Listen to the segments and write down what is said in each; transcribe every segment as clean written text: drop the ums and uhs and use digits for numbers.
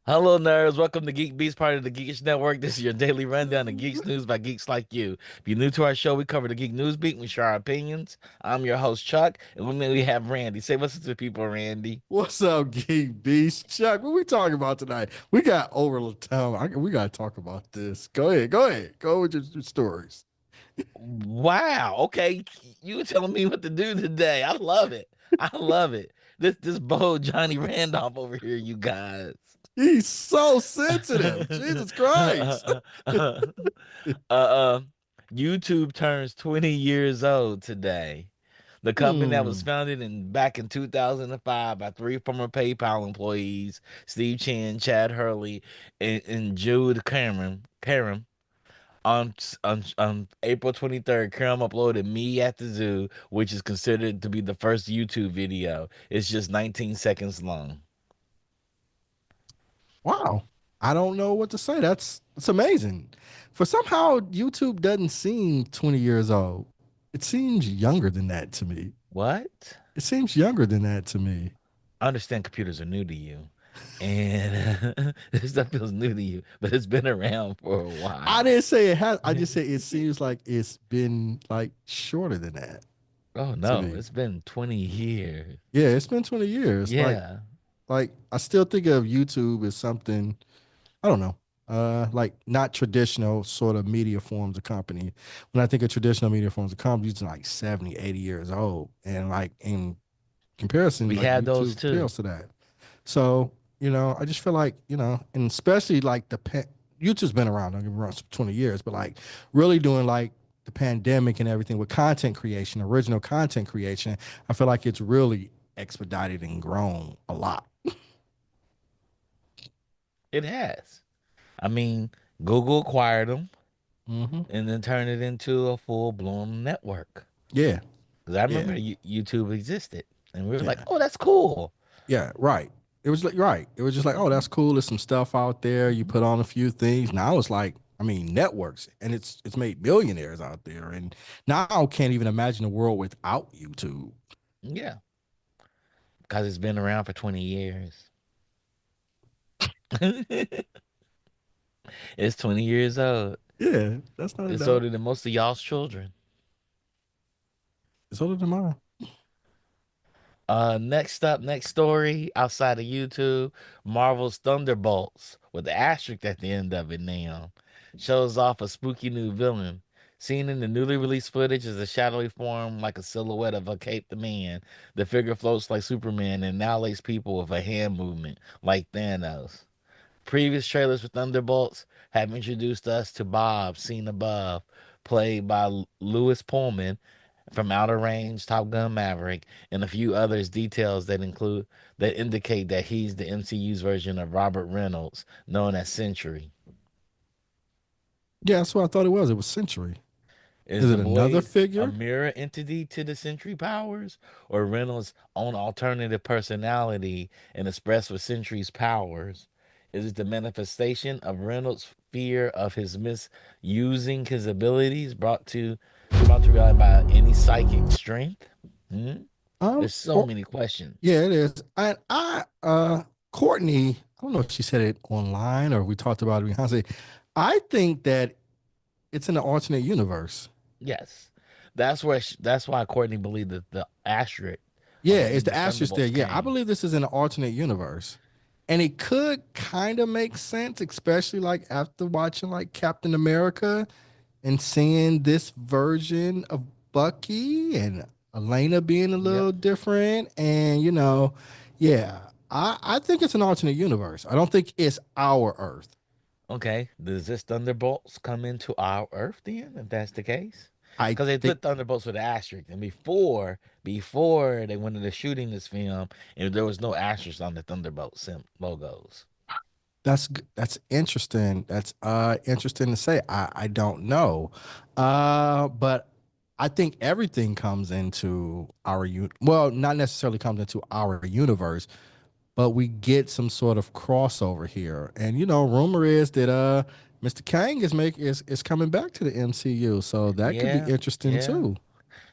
Hello, nerds. Welcome to GeekBeast, part of the Geekish Network. This is your daily rundown of Geeks News by geeks like you. If you're new to our show, we cover the Geek News Beat. And we share our opinions. I'm your host, Chuck, and with me we have Randy. Say what's up to the people, Randy. What's up, Geek Beast? Chuck, what we talking about tonight? We got over the time. We got to talk about this. Go ahead. Go ahead. Go with your stories. Wow. Okay, you telling me what to do today. I love it. I love it. This bold Johnny Randolph over here, you guys. He's so sensitive. Jesus Christ. uh, uh, YouTube turns 20 years old today. The company that was Hmm. founded back in 2005 by three former PayPal employees, Steve Chen, Chad Hurley, and Jude Karam. On April 23rd, Karam uploaded Me at the Zoo, which is considered to be the first YouTube video. It's just 19 seconds long. Wow. I don't know what to say. That's amazing. For somehow YouTube doesn't seem 20 years old. It seems younger than that to me. What? It seems younger than that to me. I understand computers are new to you, and this stuff feels new to you, but it's been around for a I while. didn't say it has. I just said it seems like it's been like shorter than that Oh to no, me. it's been 20 years. Yeah, it's been 20 years. Yeah. Like I still think of YouTube as something, I don't know, like not traditional sort of media forms of company. When I think of traditional media forms of company, it's like 70, 80 years old. And like in comparison, We like had those YouTube too. pales to that. So, I just feel like, and especially like YouTube's been around, don't get me wrong, for 20 years, but like really doing like the pandemic and everything with content creation, original content creation, I feel like it's really expedited and grown a lot. It has. I mean, Google acquired them Hmm. and then turned it into a full-blown network. Yeah, Because I remember yeah, YouTube existed, and we were like, yeah, "Oh, that's cool." yeah, right. It was like, right. It was just like, oh, Mhm. that's cool. There's some stuff out there. You put on a few things. Now it's like, I mean, networks, and it's made millionaires out there. And now I can't even imagine a world without YouTube. Yeah, because it's been around for 20 years. It's 20 years old. Yeah, that's not a It's doubt. older than most of y'all's children. It's older than mine. Next up, next story outside of YouTube, Marvel's Thunderbolts with the asterisk at the end of it now shows off a spooky new villain. Seen in the newly released footage as a shadowy form like a silhouette of a caped man. The figure floats like Superman and now lakes people with a hand movement like Thanos. Previous trailers for Thunderbolts have introduced us to Bob, seen above, played by Lewis Pullman from Outer Range, Top Gun Maverick, and a few others details that indicate that he's the MCU's version of Robert Reynolds, known as Sentry. Yeah, that's what I thought it was. It was Century. Is Is the it another voice a figure? mirror entity to the Sentry powers, or Reynolds' own alternative personality and expressed with Sentry's powers? Is it the manifestation of Reynolds' fear of his misusing his abilities brought to reality by any psychic strength? Hmm? There's so Or many questions. yeah, it is. And Courtney, I don't know if she said it online or we talked about it behind. I think that it's in an alternate universe. Yes, that's why Courtney believed that the asterisk on Yeah, the it's end the of asterisk there. Thunderbolts Yeah, I came. believe this is in an alternate universe. And it could kind of make sense, especially like after watching like Captain America and seeing this version of Bucky and Elena being a Yep. little different. And, yeah, I think it's an alternate universe. I don't think it's our Earth. Okay, does this Thunderbolts come into our Earth then, if that's the case? I Because they think put Thunderbolts with an asterisk, and before they went into shooting this film, and there was no asterisk on the Thunderbolt logos. that's interesting. That's interesting to say. I don't know. But I think everything comes into well, not necessarily comes into our universe, but we get some sort of crossover here. And rumor is that Mr. Kang is coming back to the MCU, so that could be Yeah, interesting yeah. too.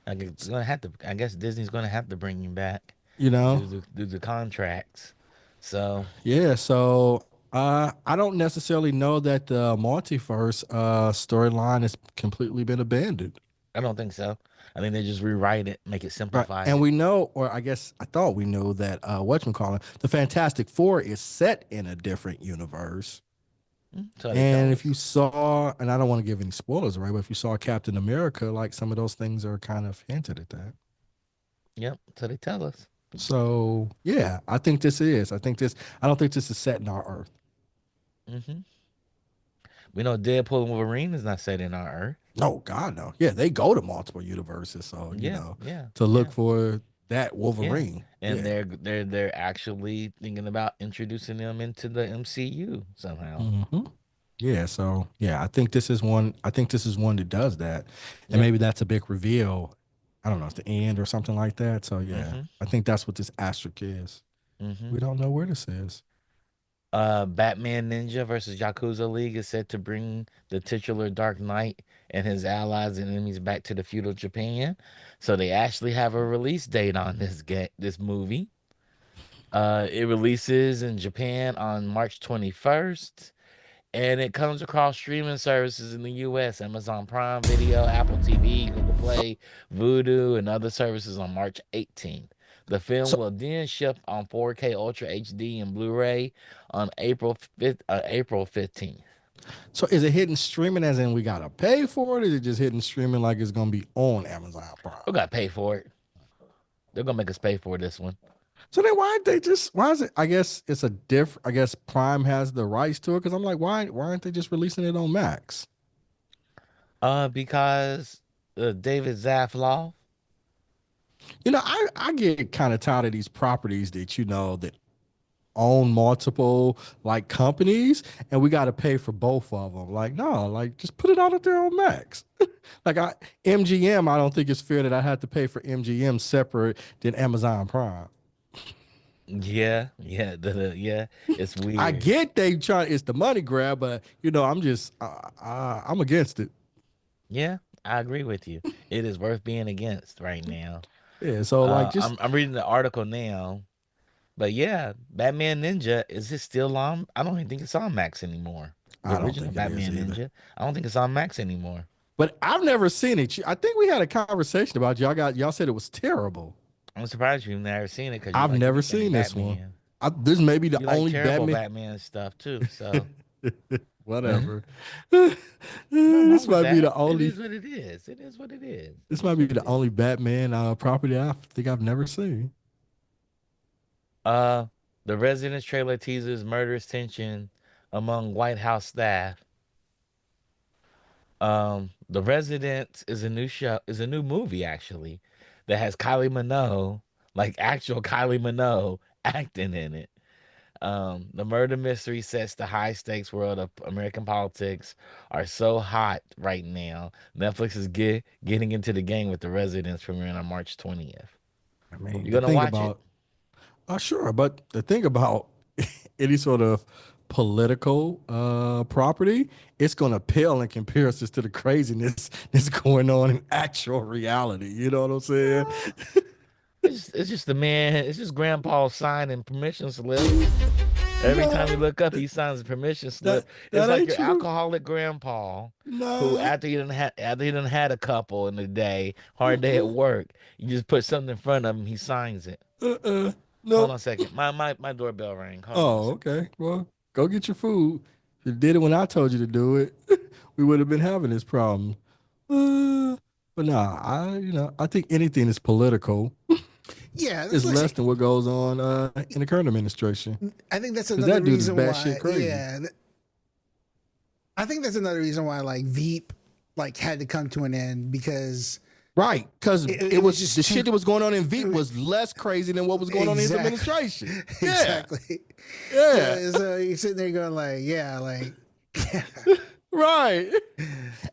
It's gonna have to. I guess Disney's gonna have to bring him back You know, due to contracts. So yeah. So I don't necessarily know that the multiverse storyline has completely been abandoned. I don't think so. I think they just rewrite it, make it Right. simplified And it. we know, or I guess I thought we knew that whatchamacallit, the Fantastic Four is set in a different universe. So they And tell if you us. saw, and I don't want to give any spoilers away, but if you saw Captain America, like some of those things are kind of hinted at that. Yep. So they tell us. So yeah, I think this is. I think this. I don't think this is set in our Earth. Hmm. We know Deadpool and Wolverine is not set in our Earth. No, God, no. Yeah, they go to multiple universes, so Yeah. Yeah. to look Yeah. for that Yeah. Wolverine. And Yeah. they're actually thinking about introducing them into the MCU somehow. hmm Yeah, so yeah, I think this is one. I think this is one that does that, and Yep. maybe that's a big reveal. I don't know, at the end or something like that. So yeah, Hmm. I think that's what this asterisk is. Hmm. We don't know where this is. Batman Ninja versus Yakuza League is set to bring the titular Dark Knight and his allies and enemies back to the feudal Japan. So they actually have a release date on this movie. It releases in Japan on March 21st, and it comes across streaming services in the US, Amazon Prime Video, Apple TV, Google Play, Vudu, and other services on March 18th. The film So will then ship on 4K Ultra HD and Blu-ray on April 15th. so is it hidden streaming as in we gotta pay for it? Or is it just hidden streaming like it's gonna be on Amazon Prime? We got to pay for it. They're gonna make us pay for this one. So then why aren't they just why is it I guess it's a diff I guess Prime has the rights to it because I'm like why aren't they just releasing it on Max? Because David Zaslav. I get kind of tired of these properties that that own multiple like companies and we got to pay for both of them. Like no, like just put it out there on Max. Like MGM, I don't think it's fair that I have to pay for MGM separate than Amazon Prime. Yeah, yeah, yeah. It's I weird. get they try it's the money grab, but I'm just I'm against it. Yeah, I agree with you. It is worth being against right now. Yeah, so like just I'm reading the article now, but yeah, Batman Ninja is it still on? I don't even think it's on Max anymore. The I don't original think it is Batman either. Ninja. I don't think it's on Max anymore. But I've never seen it. I think we had a conversation about y'all said it was terrible. I'm surprised you've never seen it because I've you never like any seen this one. Batman. This may be the You like only terrible Batman. Batman stuff too. So Whatever. nothing wrong This with might be that. the It only. is what it is. It is what it is. This It might is be what it the is. only Batman property I think I've never seen. Uh, the Residence trailer teases murderous tension among White House staff. The Resident is a new movie actually that has Kylie Minogue, like actual Kylie Minogue, acting in it. The murder mystery sets the high stakes world of American politics are so hot right now. Netflix is getting into the game with the Residents premiering on March 20th. I mean, You the gonna thing watch it? about sure, but the thing about any sort of political property, it's going to pale in comparison to the craziness that's going on in actual reality. You know what I'm saying? Uh, it's just the man. It's just Grandpa signing permission slips. Every time you No, look up, he signs a permission that slip. It's that like ain't your true. alcoholic grandpa, who Nah. after he done had a couple in the day, hard day at work, you just put something in front of him, he signs it. Uh-uh. Hold on Nope. a second. My doorbell rang. Hold on a Oh, second. okay. Well, go get your food. If you did it when I told you to do it, we would have been having this problem. Uh, but nah, I think anything that's political Yeah, is listen. less than what goes on in the current administration. I think that's Because another that dude is reason batshit why. crazy. Yeah, I think that's another reason why like Veep like had to come to an end because Right. Because it it was was the just too shit that was going on in Veep was less crazy than what was going on in his exactly administration. Yeah. exactly. Yeah. So you're sitting there going like, yeah, like. Right.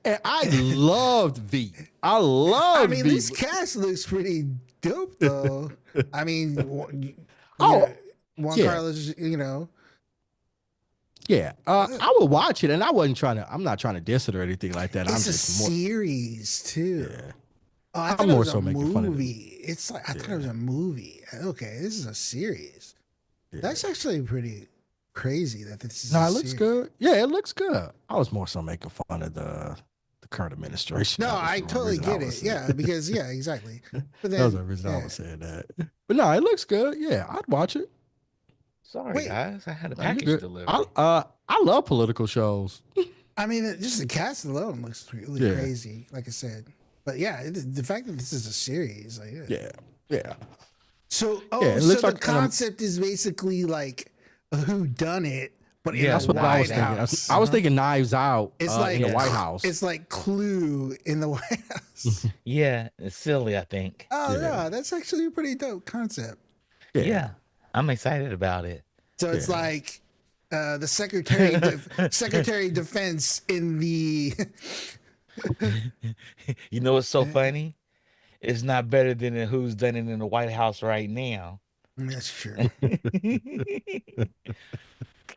And I loved Veep. I I loved mean, Veep. this cast looks pretty dope, though. I mean, yeah, Oh, Juan yeah. Carlos, Yeah, I would watch it, and I wasn't trying to. I'm not trying to diss it or anything like that. I'm it's a just more. series too. Yeah, Oh, I I'm thought it more was a so making fun of it. movie. It's like I thought it was Yeah, a movie. Okay, this is a series. yeah. That's actually pretty. crazy that this is No, a it looks series. good. Yeah, it looks good. I was more so making fun of the current administration. No, That was I the only totally reason I get was it. saying. Yeah, because yeah, exactly. But That was then the reason I yeah. was saying that. But no, it looks good. Yeah, I'd watch it. Sorry, Wait, guys. I had a No, you're package good. delivery. I love political shows. I mean, just the cast alone looks really Yeah, crazy, like I said. But yeah, the fact that this is a series, like, yeah. yeah, yeah, So, yeah. oh, It so looks the like, and concept is basically like a who done it, but in Yeah, the that's who what I done was White that? thinking. House. I was Uh-huh. thinking Knives Out It's in like the Yeah. White House. it's like Clue in the White House. Yeah, it's silly, I think. Oh Yeah, yeah, that's actually a pretty dope concept. yeah, Yeah. I'm excited about it. So it's yeah. like the Secretary of Defense in the. You know what's so funny? It's not better than the who's done it in the White House right now. That's true.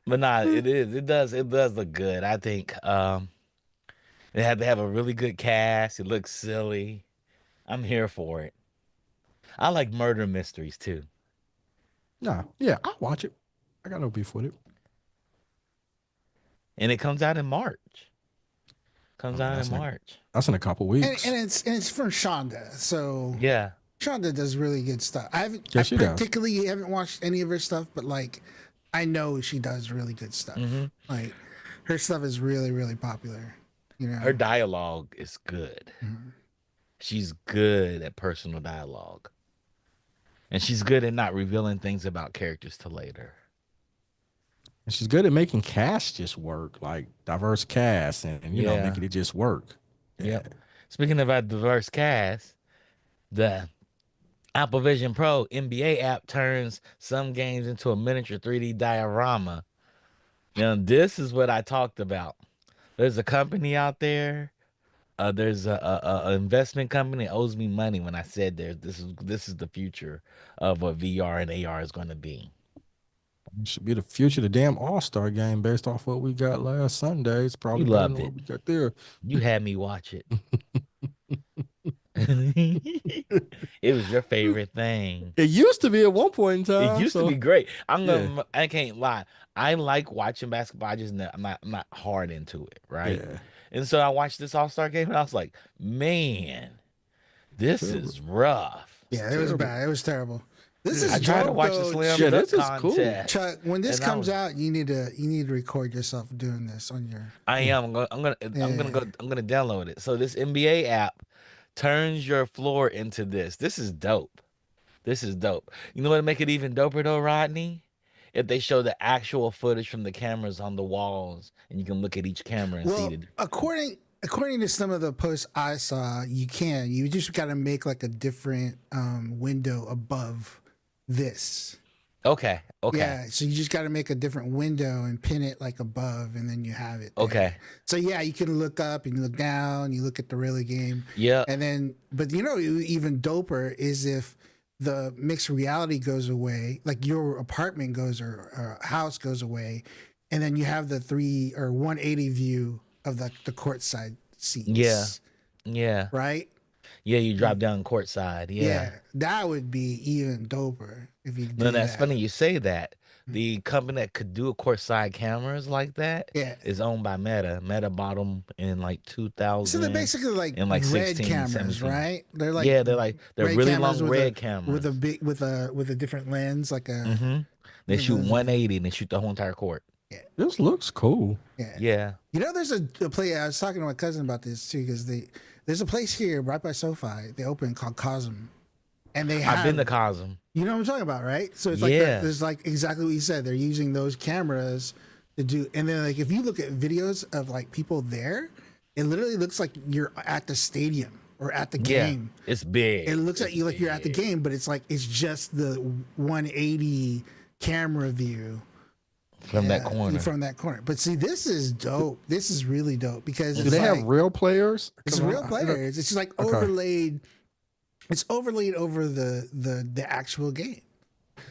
But nah, it is. It does look good. I think they have to have a really good cast. It looks silly. I'm here for it. I like murder mysteries too. Nah, yeah, I'll watch it. I got no beef with it. And it comes out in March. I Comes mean, out in March. that's in a couple And weeks. it's from Shonda, so Yeah. Shonda does really good stuff. I Yeah, she does. particularly haven't watched any of her stuff, but like I know she does really good stuff. hmm Like her stuff is really really popular. You Her know. dialogue is good. Mhm. She's good at personal dialogue. And she's good at not revealing things about characters till later. And she's good at making cast just work, like diverse cast, and Yeah. making it just work. Yeah, Yep. Speaking of a diverse cast, the Apple Vision Pro NBA app turns some games into a miniature 3D diorama. Now, this is what I talked about. There's a company out there. There's a investment company that owes me money when I said this is the future of what VR and AR is going to be. it should be the future of the damn All Star game based off what we got last Sunday. It's You probably better than loved it. what we got there. You had me watch it. It was your favorite thing. It used to be at one point in It time. used to be So great. yeah, I can't lie. I like watching basketball. I'm not hard into it, right? yeah. And so I watched this All Star game and I was like, man, this Terrible. is rough. It's Yeah, it was terrible. bad. It was terrible. This Yeah. is I tried to dope watch the though, slam Yeah, dunk this is cool. contest, Chuck. When this and I comes was out, you need to record yourself doing this on your. I am. Yeah. I'm gonna download it. So this NBA app turns your floor into this. This is dope. This is dope. You know what make it even doper though, Rodney? If they show the actual footage from the cameras on the walls, and you can look at each camera and see Well, the. according to some of the posts I saw, you can. You just got to make like a different window above this. Okay. Okay. Yeah, so you just got to make a different window and pin it like above, and then you have it there. Okay. So yeah, you can look up and you look down, you look at the really game, Yeah. and then. But you know, even doper is if the mixed reality goes away, like your apartment goes or house goes away, and then you have the 180 view of the courtside Yeah. seats, Yeah. right? Yeah. You drop down courtside. Yeah. Yeah, that would be even doper if you No, do that's that. funny you say that. The company that could do courtside cameras like that Yeah. is owned by Meta. Meta bought them in like So they're 2000 basically like and like red 16, cameras, 17. right? They're like Yeah, they're red really cameras long with red with a cameras. big with a different lens, like a hmm They one of shoot those, 180 and they shoot the whole entire court. This looks cool. yeah. Yeah. You know, there's a play. I was talking to my cousin about this too because there's a place here right by SoFi. They opened called Cosm, and they I've been to have Cosm. you know what I'm talking about, right? So it's like Yeah. there's like exactly what you said. They're using those cameras to do, and then like if you look at videos of like people there, it literally looks like you're at the stadium or at the Yeah. game. It's big. It looks It's at you like you're at the big. game, but it's like it's just the 180 camera view From that corner. From that corner. But see, this is dope. This is really dope because Do it's they like have real players? it's 'Cause real I- players. It's just like Okay. overlaid. It's overlaid over the actual game.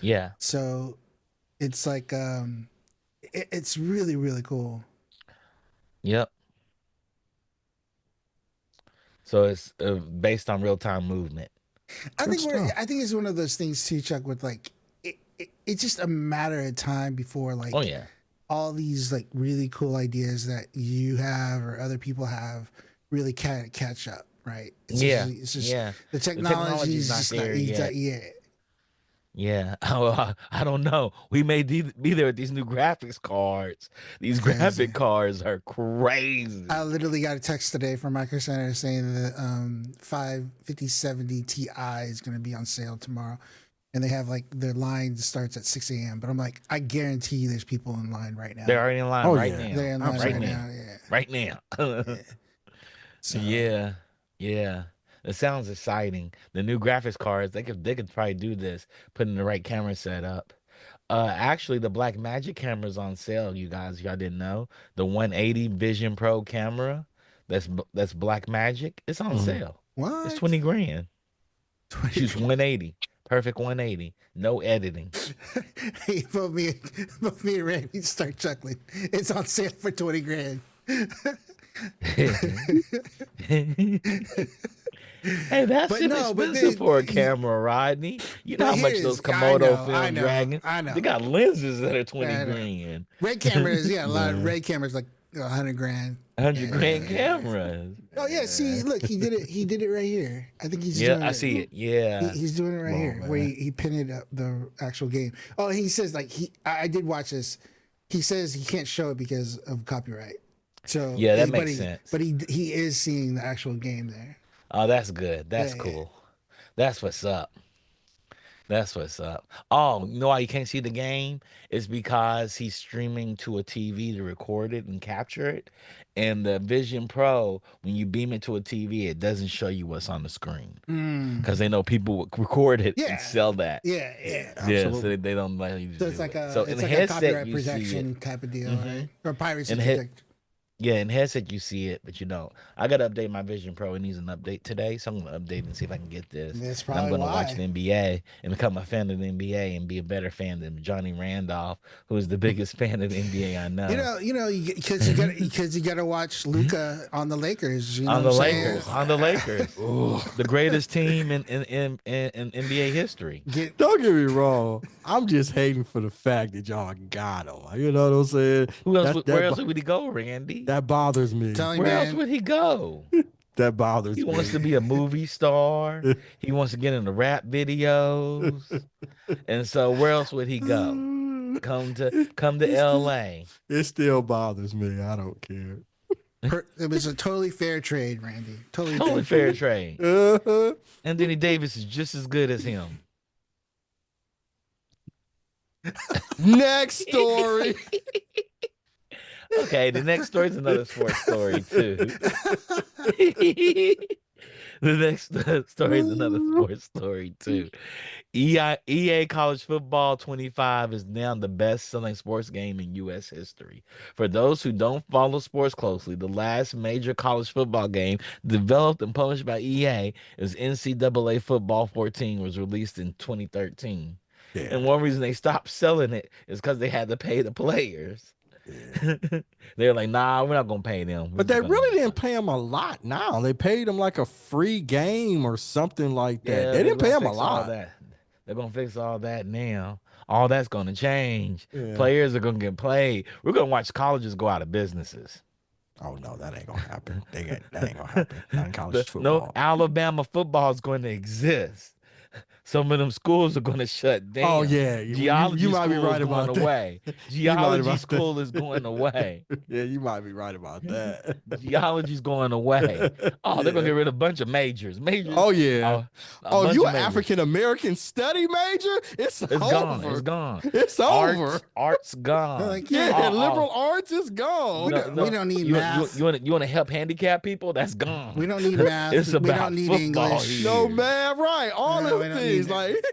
Yeah. So it's like it's really really cool. Yep. So it's based on real time movement. I Good think stuff. I think it's one of those things too, Chuck. With like it's just a matter of time before like Oh yeah. all these like really cool ideas that you have or other people have really can't catch up, right? Yeah, It's just yeah. the The technology technology's is not just not there yet. yeah. Yeah. Oh, I don't know. We may be there with these new graphics cards. These It's crazy. graphic cards are I crazy. literally got a text today from Micro Center saying the 5070 Ti is going to be on sale tomorrow, and they have like their line starts at 6 a.m. But I'm like, I guarantee you, there's people in line right They're now. already in line Oh right yeah, They're now. in line Right right absolutely. now. now. Yeah, Right now. yeah. So Yeah. Yeah. It sounds exciting. The new graphics cards, they could probably do this, put in the right camera setup. Actually, the Black Magic camera's on sale, you guys. Y'all didn't know. The 180 Vision Pro camera, that's Black Magic. It's on Mhm. sale. It's what? 20 grand. 20. Shoots 180. Perfect 180. No editing. Hey, both me and Randy start chuckling. It's on sale for 20 grand. Hey, that But shit no, but expensive then, for a camera, Rodney. You know but how much those here's, I Komodo know, film dragons? I They know, got lenses that are 20 I know. grand. Red cameras, yeah, a lot of Man, red cameras like 100 grand. 100 Yeah, grand yeah, yeah. cameras. Oh yeah, see, man. look, he did it. He did it right here. I think he's Yeah, doing I it. see it. Yeah. He's doing it right Come on, here, where man. he pinned it up the actual game. Oh, he says like I did watch this. He says he can't show it because of copyright. So, Yeah, that but makes he sense. but he is seeing the actual game there. Oh, that's good. That's Yeah, yeah. cool. That's what's up. That's what's up. Oh, you know why you can't see the game? It's because he's streaming to a TV to record it and capture it. And the Vision Pro, when you beam it to a TV, it doesn't show you what's on the screen because Mm. they know people will record it and Yeah, sell that. yeah, Yeah, yeah. Yeah, so absolutely. they don't let you So it's do like it. So in the a headset, copyright you see it. protection type of deal, Hmm right? Or piracy In the head, protect. yeah, in headset you see it, but you don't. I gotta update my Vision Pro. It needs an update today, so I'm gonna update and see if I can get this. That's And I'm probably gonna watch why. the NBA and become a fan of the NBA and be a better fan than Johnny Randolph, who is the biggest fan of the NBA I know. Because you got to watch Luca on the Lakers. You know On what I'm the saying? Lakers, on the Lakers, Oh, the greatest team in NBA history. Get don't get me wrong. I'm just hating for the fact that y'all got him. You know what I'm saying? Who else? That Where that else bo- would he go, Randy? that bothers me. telling you, Where else man. would he go? That He bothers wants me. to be a movie star. He wants to get into rap videos. And so where else would he go? Come to It still, LA. it still bothers me. I don't care. It was a totally fair trade, Randy. Totally fair Totally fair trade. trade. Uh-huh. Anthony Davis is just as good as him. Next story. Okay, the next story is another sports story too. The next story is another sports story too. EA College Football 25 is now the best-selling sports game in U.S. history. For those who don't follow sports closely, the last major college football game developed and published by EA is NCAA Football 14, was released in 2013. And Yeah, one reason they stopped selling it is because they had to pay the players. yeah. They're like, nah, we're not gonna pay them. We're But just they gonna really didn't pay him a lot now. They paid him like a free game or something like that. yeah, They they're didn't gonna pay him a fix all lot. that. They're gonna fix all that now. All that's gonna change. Yeah. Players are gonna get played. We're gonna watch colleges go out of businesses. Oh no, that ain't gonna happen. That ain't gonna happen. Not in college No, football. Alabama football is going to exist. Some of them schools are going to shut Oh down. yeah, you Geology might be school is right going about that. away. You might be Geology about that. school is going away. Yeah, you might be right about that. Geology's going away. Oh, they're gonna Yeah. get rid of a bunch of majors. Majors, Oh yeah. a Oh, bunch you of an majors. African American study major? It's It's gone. It's over. gone. It's over. Arts They're gone. like, Yeah, yeah, Oh, liberal arts is gone. no, we no. don't need You you math. you want to help handicapped people? That's We gone. don't need math. It's We don't about need football English. No here. man, right? All No, them we don't need things, that. like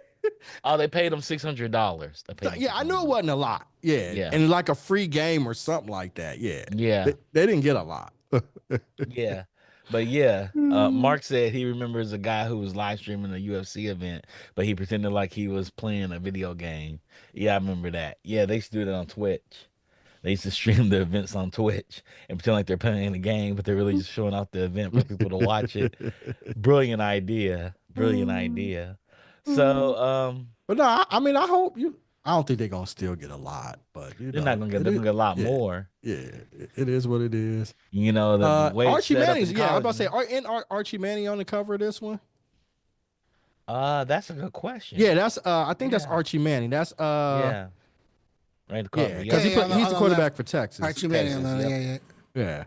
Oh, they paid them $600. They paid them yeah, six I hundred knew it dollars. wasn't a lot. Yeah, Yeah, and like a free game or something like that. Yeah, yeah, they didn't get a lot. yeah. But yeah, Mark said he remembers a guy who was live streaming a UFC event, but he pretended like he was playing a video game. Yeah, I remember that. Yeah, they used to do that on Twitch. They used to stream the events on Twitch and pretend like they're playing the game, but they're really just showing off the event for people to watch it. Brilliant idea. Brilliant idea. So, But no, I mean, I hope you. I don't think they're gonna still get a lot, but you They're not know, gonna get. it They're is. gonna get a lot Yeah, more. yeah, it is what it is. You know the way it's Archie set up Manning's. in Yeah, I was college. about to say, Archie Manning on the cover of this one? That's a good question. Yeah, that's. I think that's Yeah, Archie Manning. That's. yeah, right. The Yeah, cover. because Yep. he's On the the left, quarterback for Texas. Archie Manning on Texas. the Yep. yeah, yeah. Yeah,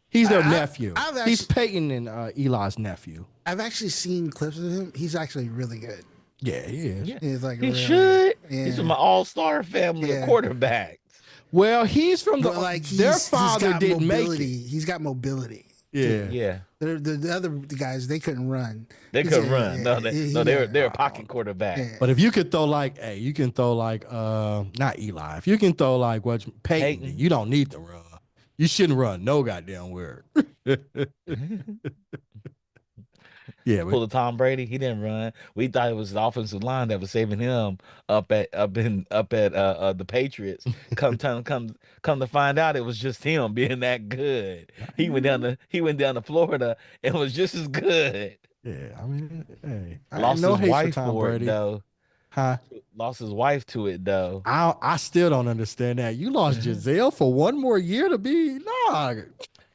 he's their I, nephew. I've He's actually Peyton and Eli's nephew. I've actually seen clips of him. He's actually really good. Yeah, he is. Yeah. He's like He really good. should. He's from Yeah, an all-star family of yeah. quarterbacks. Well, he's from But like their he's father got didn't make mobility. it. He's got mobility. Yeah. Yeah. The other guys they couldn't run. They He's could a- run. No, yeah, they're a pocket quarterback. yeah. But if you could throw like, hey, you can throw like, not Eli. If you can throw like what Peyton, Peyton. you don't need to run. You shouldn't run no goddamn word. Yeah, Pull but the Tom Brady. He didn't run. We thought it was the offensive line that was saving him up at the Patriots. Come to find out, it was just him being that good. He went down to Florida and was just as good. yeah, I mean, hey, Lost no his hate for wife Tom for it Brady, though. huh? Lost his wife to it though. I still don't understand that. You lost Giselle for one more year to be nah,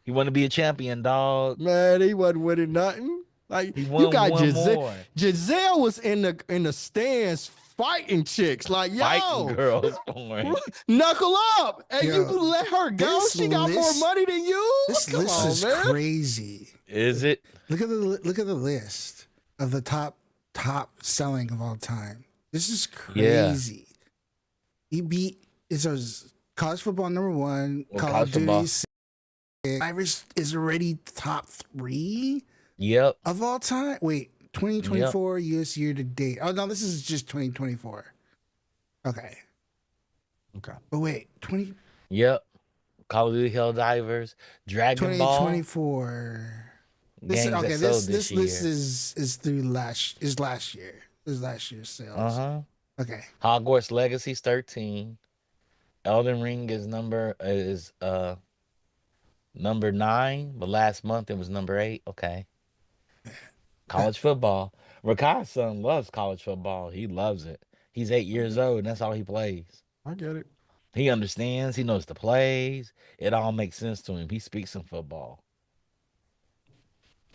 He wanted to be a champion, dog. man. He wasn't winning nothing. Like He you won got one Giselle. more. Giselle was in the stands fighting chicks. Like Fighting yo, girls for it. knuckle up, and Yo, you let her go. this She got more list- money than you. This Come list on, is man. crazy. Is it? Look at the list of the top selling of all time. This is Yeah. crazy. He beat it says college football number one, Well, Call college of football. Duty. Irish is already top 3 Yep. of all time. Wait, 2024 US year to date. Oh no, this is just 2024. Okay, Okay. but wait, 20, Yep. Call of Duty Helldivers, Dragon Ball 2024. This games okay. that sold This this list year. is through last year. This is last year's sales. Uh-huh. Okay. Hogwarts Legacy's 13. Elden Ring is number 9, but last month it was number 8. Okay. College football. Rakai's son loves college football. He loves it. He's 8 years old, and that's all he plays. I get it. He understands. He knows the plays. It all makes sense to him. He speaks in football.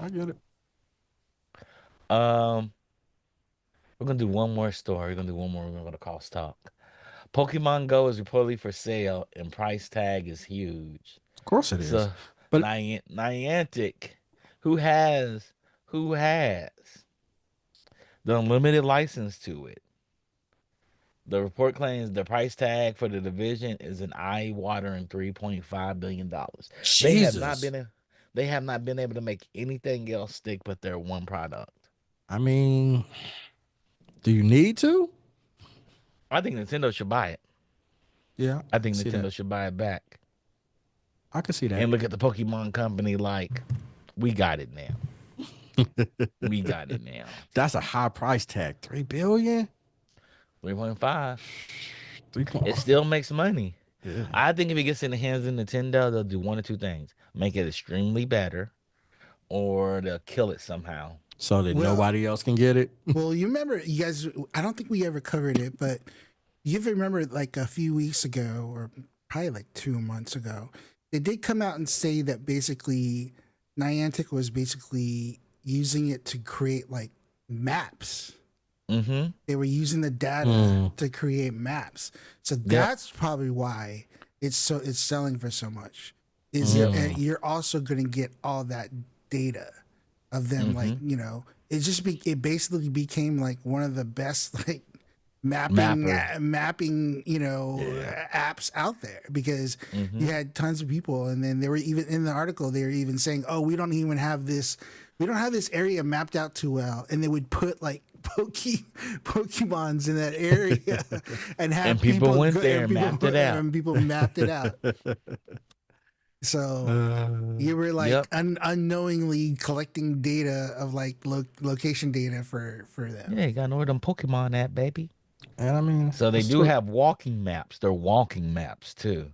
I get it. Um, we're gonna do one more story. We're gonna do one more. We're gonna go to Cost Talk. Pokemon Go is reportedly for sale, and price tag is huge. Of course it is. So, But Niantic, who has the unlimited license to it. The report claims the price tag for the division is an eye-watering $3.5 billion. They have not Jesus. they have not been able to make anything else stick but their one product. I mean, do you need to? I think Nintendo should buy it. Yeah. I think see Nintendo that. should buy it back I can see that. and look at the Pokemon company like, we got it now. We got it now. That's a high price tag. 3 billion? 3.5. 3 It still makes money. Yeah. I think if it gets in the hands of Nintendo, they'll do one or two things: make it extremely better, or they'll kill it somehow. So that Well- nobody else can get it. Well, you remember, you guys, I don't think we ever covered it, but you ever remember like a few weeks ago, or probably like 2 months ago, they did come out and say that basically Niantic was basically using it to create like maps. Mm-hmm. They were using the data Mm. to create maps. So that's probably why it's selling for so much. Is Mm. and you're also going to get all that data of them, like, you know, it basically became like one of the best like mapping, you know, apps out there, because you had tons of people, and then they were even in the article, they were even saying, oh, we don't have this area mapped out too well, and they would put like Pokemons in that area and have And people went there and people mapped it out. and people mapped it out. So you were like Yep. unknowingly collecting data of like location data for them. Yeah, you gotta know where them Pokemon at, baby. And I mean, So they do have walking maps. They're walking maps too.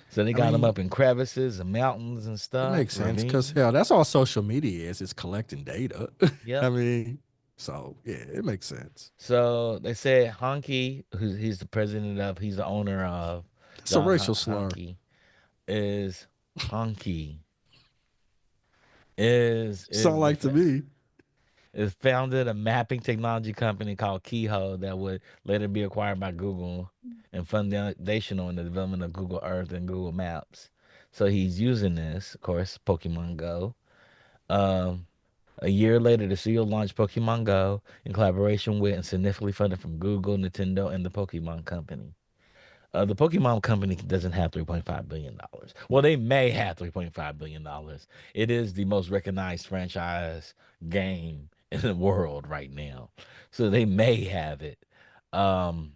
So they got them mean, up in crevices and mountains and it stuff. makes sense because ravines. hell, that's all social media is. It's collecting data. Yep. I mean, So yeah, it makes sense. So they said Honky, he's the president of, he's the owner of It's a John racial slur. Honky, is Honky is Sound like to me. is founded a mapping technology company called Keyhole that would later be acquired by Google and foundational in the development of Google Earth and Google Maps. So he's using this, of course, Pokemon Go. Um, a year later, the CEO launched Pokemon Go in collaboration with and significantly funded from Google, Nintendo, and the Pokemon Company. The Pokemon Company doesn't have $3.5 billion. Well, they may have $3.5 billion. It is the most recognized franchise game in the world right now, so they may have it. Um,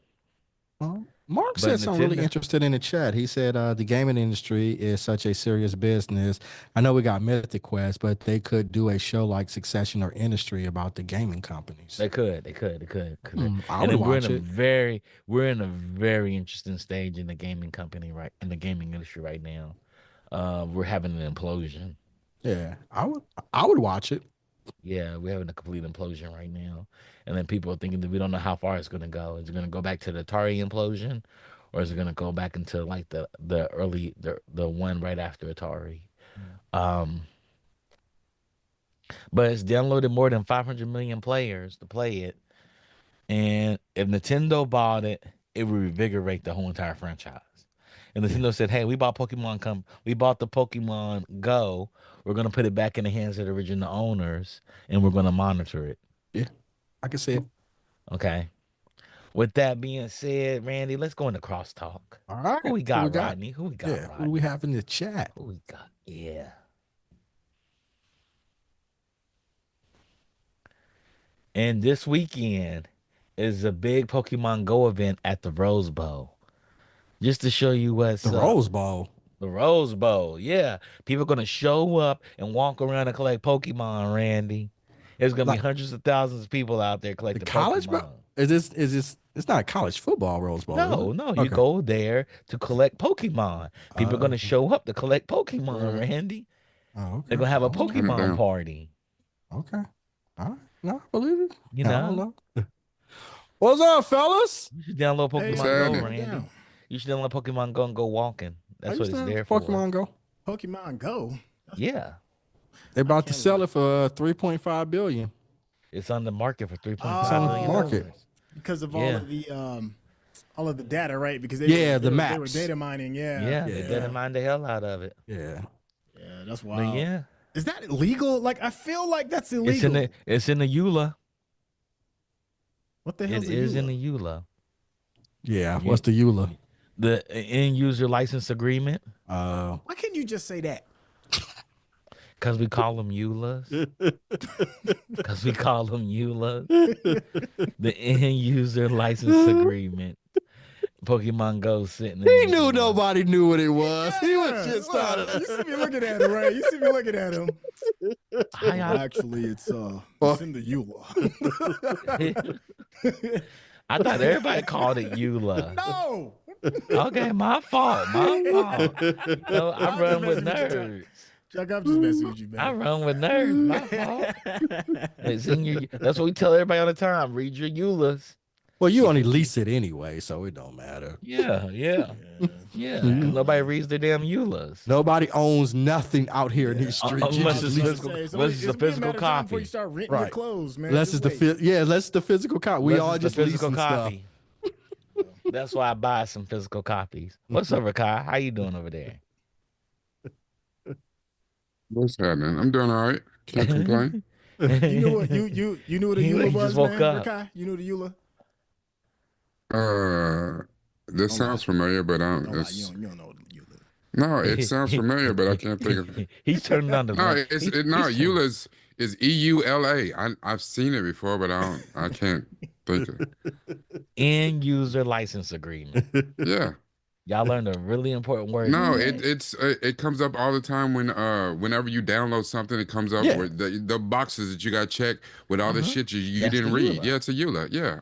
Well, Mark but said something really Nintendo, interesting in the chat. He said the gaming industry is such a serious business. I know we got Mythic Quest, but they could do a show like Succession or Industry about the gaming companies. they could, I and would then watch it. we're in a very interesting stage in the gaming company right in the gaming industry right now. We're having an implosion. Yeah, I would watch it. Yeah, we're having a complete implosion right now. And then people are thinking that we don't know how far it's going to go. Is it going to go back to the Atari implosion, or is it going to go back into like the early the one right after Atari? Um, but it's downloaded more than 500 million players to play it. And if Nintendo bought it, it would revigorate the whole entire franchise. And Yeah, Nintendo said, "Hey, we bought the Pokemon Go. We're gonna put it back in the hands of the original owners, and we're gonna monitor it." yeah, I can see it. Okay. With that being said, Randy, let's go into crosstalk. All Who right, we who we got, got? Rodney? Who we got, Yeah, who do we Rodney? have in the chat? Who we got? Yeah. And this weekend is a big Pokemon Go event at the Rose Bowl. Just to show you The what's up. Rose Bowl. The Rose Bowl. Yeah. People are gonna show up and walk around and collect Pokemon, Randy. There's gonna be Like hundreds of thousands of people out there the collecting college bowl? Pokemon. Is this it's not college football Rose Bowl, is it? No, no, you Okay. go there to collect Pokemon. People are Uh gonna show up to collect Pokemon, Right. Randy. oh, They're okay. gonna have I a don't know. I'm Pokemon down. party. Okay. All right. No, I believe it. You I don't know, know. What's up, fellas? you should download Hey, What's Pokemon Go, happening? I'm Randy. down. You should download Pokemon Go and go walking. I That's what used to it's have there for. Pokemon Go. Pokemon Go. Yeah, They I about to can't sell lie. it for 3.5 billion. it's on the market for three point It's five on the billion Oh, market. dollars. because of Yeah, all of the data, right? Because Yeah, the they were maps. data mining. Yeah, yeah, they Yeah. didn't mind the hell out of it. Yeah. yeah, that's But wild. yeah, Is that illegal? Like, I feel like that's illegal. it's in the EULA. What the It hell's a is in EULA? the EULA. Yeah. You, What's the EULA? the end user license agreement, Why can't you just say that? because we call them EULAs. Because we call them EULAs. The end user license agreement. Pokemon Go sitting in He the knew EULA. nobody knew what it was. He was just Well, started. you see me looking at him, right? You see me looking at him. How y'all- Actually, it's in the EULA. I thought everybody called it EULA. No. Okay, my fault. My fault. No, I I'm run just with messing with you, Chuck. nerds. Chuck, I'm just messing with you, man. I run with nerds. My fault. It's in your, that's what we tell everybody all the time. Read your EULAs. Well, you only lease it anyway, so it don't matter. Yeah, yeah, yeah. 'Cause Mhm. nobody reads their damn EULAs. Nobody owns nothing out here in these streets. You Unless just it's lease physical- Say, it's unless only- it's a it's gonna be physical matter of time before copy. you start renting Right. your clothes, man. Unless Just it's the wait. unless it's the physical copy. We Unless all it's just the physical leasing stuff. copy. That's why I buy some physical copies. What's up, Rakai? How you doing over there? What's happening? I'm doing all right. Can't complain. You knew what you knew what a He EULA just was, woke man. up. Rakai? You knew the EULA? This sounds familiar, but I don't. Don't lie, It's, you don't know what a EULA. no, it sounds familiar, but I can't think of. He's turning on the No, light. EULA is EULA. I've seen it before, but I can't think of it. End user license agreement. Yeah. Y'all learned a really important word. No, today. it comes up all the time when whenever you download something, it comes up Yeah. with the boxes that you got checked with all the shit you That's didn't the read. EULA. Yeah, it's a EULA. Yeah.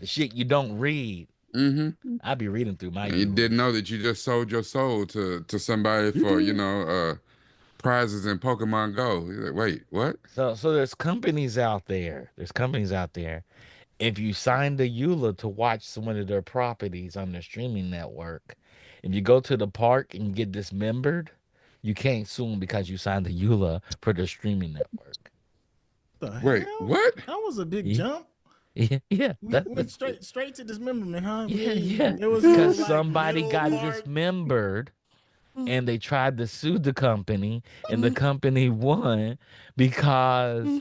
The shit you don't read. Mm-hmm. I be reading through my And you EULA. didn't know that you just sold your soul to somebody You for did. prizes in Pokemon Go. You're like, wait, what? So there's companies out there. There's companies out there. If you sign the EULA to watch some of their properties on their streaming network, if you go to the park and get dismembered, you can't sue them because you signed the EULA for their streaming network. The Wait, hell? what? That was a big Yeah, jump. yeah, Went straight to dismemberment, huh? yeah. It was Because like somebody middle got part. dismembered and they tried to sue the company and the company won because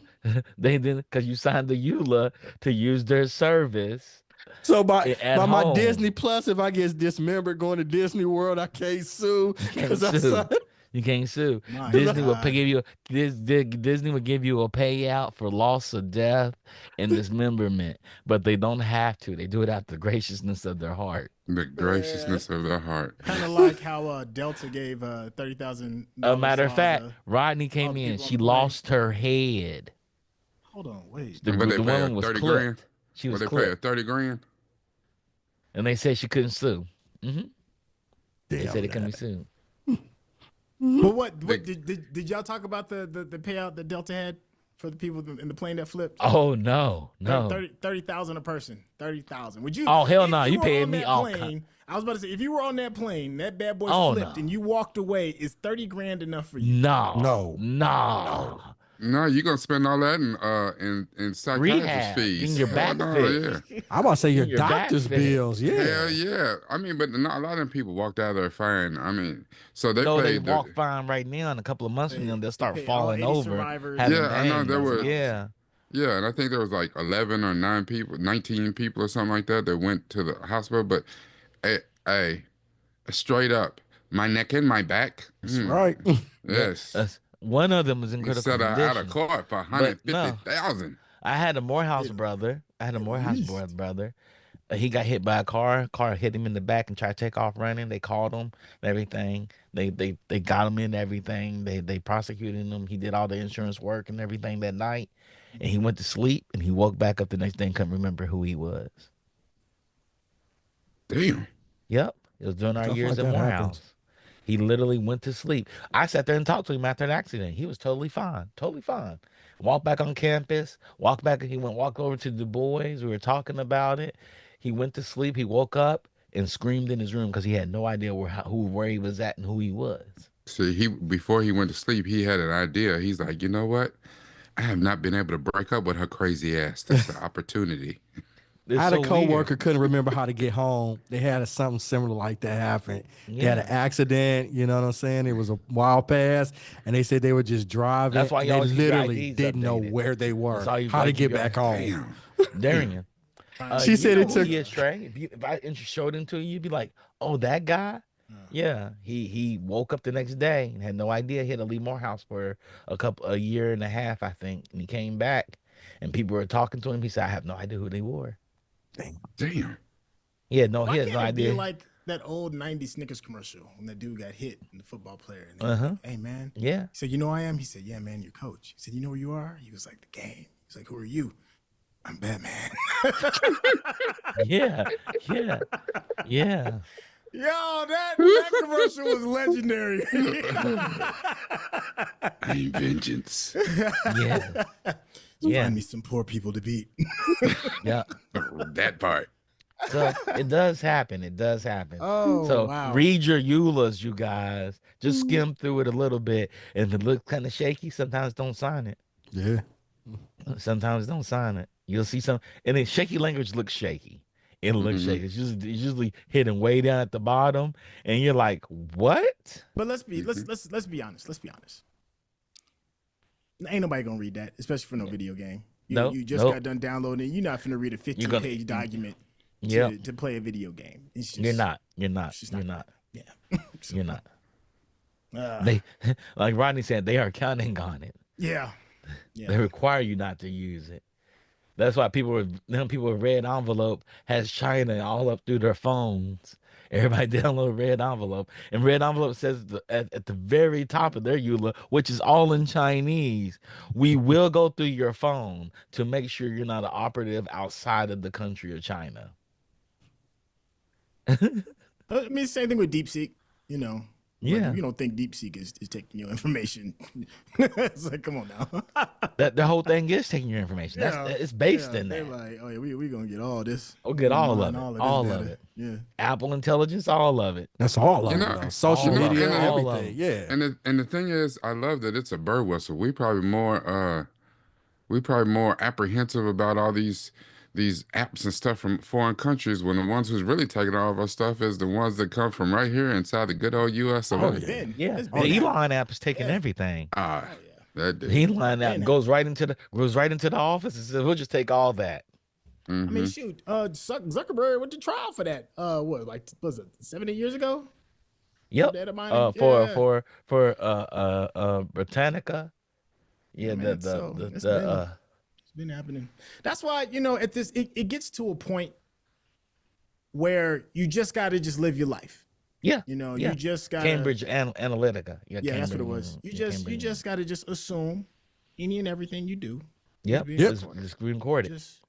they didn't because you signed the EULA to use their service So by at by my Disney home. Plus, if I get dismembered going to Disney World, I can't sue You can't because I sue. signed. You can't sue. My Disney will God. give you Disney will give you a payout for loss of death and dismemberment, but they don't have to. They do it out the graciousness of their heart. The graciousness of the heart. Kind of like how Delta gave $30,000 A matter to of all fact, the Rodney came in. people on She the plane. lost her head. Hold on, wait. The But they the pay her woman was 30 grand. clipped. She Well, was they pay her clipped, 30 grand. and they said she couldn't sue. They said Damn it couldn't be that. sued. But what Big- did y'all talk about the payout that Delta had for the people in the plane that flipped? Oh no, no. 30,000 a person. 30,000. Would you? Oh, hell if no, you were paid on me that all plane, I was about to say, if you were on that plane, that bad boy Oh, flipped, no. and you walked away, is 30 grand enough for you? No, No. no. No, you're gonna spend all that in psychiatrist Rehab, fees. getting your Oh, back no, fixed. yeah. I'm about to say your Your back doctor's fixed. bills. Yeah. Hell yeah. I mean, but not a lot of them people walked out of there fine. I mean, so they No, they paid walk the fine right now. In a couple of months from They- now, they'll they start pay all falling 80 over, survivors. having Yeah, I know there bangs. were- Yeah. yeah, and I think there was like 11 or 9 people, 19 people or something like that that went to the hospital. But hey, straight up, my neck and my back. That's right. Yes. One of them was in We critical set her out of condition. court for But no, 150,000. I had a Morehouse At- brother. I had a at Morehouse least. brother. He got hit by a car. Car hit him in the back and tried to take off running. They called him and everything. They got him in everything. They prosecuted him. He did all the insurance work and everything that night. And he went to sleep and he woke back up the next day and couldn't remember who he was. Damn. Yep. It was during our Stuff years like at that happens. Morehouse. He literally went to sleep. I sat there and talked to him after the accident. He was totally fine. Totally fine. Walked back on campus. Walked back. Walked over to Du Bois. We were talking about it. He went to sleep. He woke up and screamed in his room because he had no idea where he was at and who he was. See, before he went to sleep, he had an idea. He's like, you know what? I have not been able to break up with her crazy ass. This is the opportunity. It's I had a so coworker weird. couldn't remember how to get home. They had something similar like that happen. They had an Yeah. accident. You know what I'm saying? It was a wild pass, and they said they were just driving. That's why and you they always keep your literally IDs didn't know updated. where they were, That's all you how to gotta keep get your back home. Damn. Darian. She You said know it who took- he is, Trey. If I showed him to you, you'd be like, "Oh, that guy." Yeah, he woke up the next day and had no idea he had to leave Morehouse for a year and a half, I think, and he came back, and people were talking to him. He said, "I have no idea who they were." Damn. He had no Why he had can't no it be idea. like that old 90s Snickers commercial when that dude got hit and the football player? And they Uh-huh. like, hey, man. Yeah, He said, you know who I am? He said, yeah, man, your coach. He said, you know where you are? He was like, the game. He's like, who are you? I'm Batman. yeah, yeah, yeah. Yo, that commercial was legendary. I'm vengeance. Yeah, yeah, Find me some poor people to beat. yeah. That part. So it does happen. It does happen. Oh, So wow. read your EULAs, you guys. Just skim through it a little bit. And if it looks kind of shaky, sometimes don't sign it. Yeah. Sometimes don't sign it. You'll see some, and then shaky language looks shaky. It'll look Mhm. shaky. It's usually hidden way down at the bottom, and you're like, "What?" But let's be honest. Let's be honest. Ain't nobody gonna read that, especially for no video game. Nope, You just nope. got done downloading it. You're not finna read a 15-page document Yeah, to play a video game. It's just, you're not. You're not. it's just You're not not. Yeah. So, You're not. uh, They, like Rodney said, they are counting on it. yeah. They Yeah. require you not to use it. That's why people with Red Envelope has China all up through their phones. Everybody download Red Envelope, and Red Envelope says at the very top of their EULA, which is all in Chinese, we will go through your phone to make sure you're not an operative outside of the country of China. I mean, same thing with DeepSeek. You know, Yeah. But you don't think DeepSeek is taking your information. It's like, come on now. That the whole thing is taking your information. It's based in they're that. like, oh yeah, we gonna get all this. We'll get We all mine of it. this All data. of it. Yeah. Apple Intelligence, all of it. That's all You of know, it, though. Social all of media, it, all of everything. it. Yeah. and the thing is, I love that it's a bird whistle. We probably more apprehensive about all these apps and stuff from foreign countries when the ones who's really taking all of our stuff is the ones that come from right here inside the good old U.S. of Oh, A. yeah. Ben. Yeah. It's The been Elon app is taking Yeah. everything. Ah, Oh yeah. that The did. Elon app Ben- goes right into the office and says, we'll just take all that. I mean, shoot. Zuckerberg went to trial for that. What, like, was it 70 years ago? Yep. Data mining? For Britannica. Yeah, man, so it's been happening. That's why, at this, it gets to a point where you just got to just live your life. yeah. You yeah. just got Cambridge Analytica. Yeah, that's what it was. You just got to just assume any and everything you do. Yep. being It's recorded. recorded. Just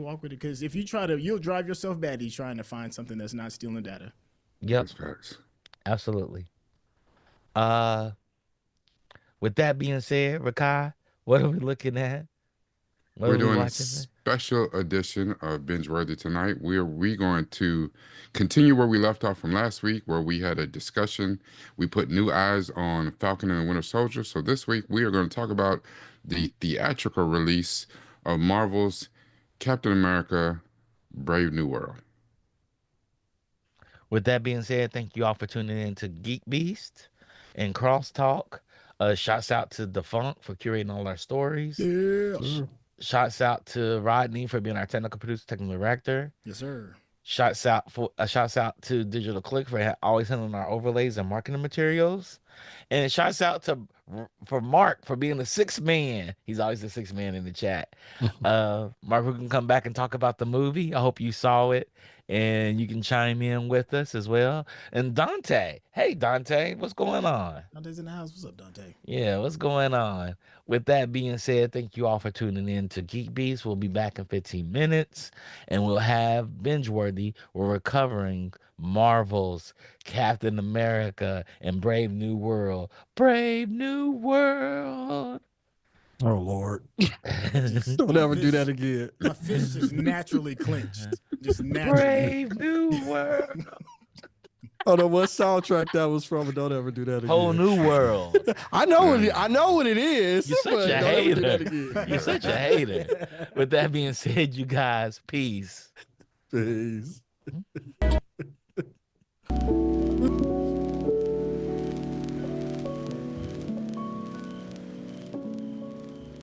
walk with it. Because if you you'll drive yourself batty trying to find something that's not stealing data. Yep. That's facts. Absolutely. With that being said, Rakai, what are we looking at? What We're are we doing a watching? special edition of Binge Worthy tonight. We going to continue where we left off from last week, where we had a discussion. We put new eyes on Falcon and the Winter Soldier. So this week we are going to talk about the theatrical release of Marvel's Captain America: Brave New World. With that being said, thank you all for tuning in to GeekBeast and Crosstalk. Shouts out to Defunct for curating all our stories. Yeah. Shouts out to Rodney for being our technical producer, technical director. Yes, sir. Shouts out to Digital Click for always handling our overlays and marketing materials. And shouts out for Mark for being the sixth man. He's always the sixth man in the chat. Mark, we can come back and talk about the movie. I hope you saw it and you can chime in with us as well. And Dante, hey Dante, what's going on? Dante's in the house. What's up, Dante? Yeah, what's going on? With that being said, thank you all for tuning in to Geek Beast. We'll be back in 15 minutes and we'll have Binge Worthy. We're covering Marvel's Captain America and Brave New World. Brave New World. Oh, Lord. Don't ever do that again. My fist just naturally clenched. Just naturally. Brave New World. I don't know what soundtrack that was from, but don't ever do that again. Whole New World. I know what it is. You're but such a don't ever do that hater. again. You're such a hater. With that being said, you guys, peace. Peace.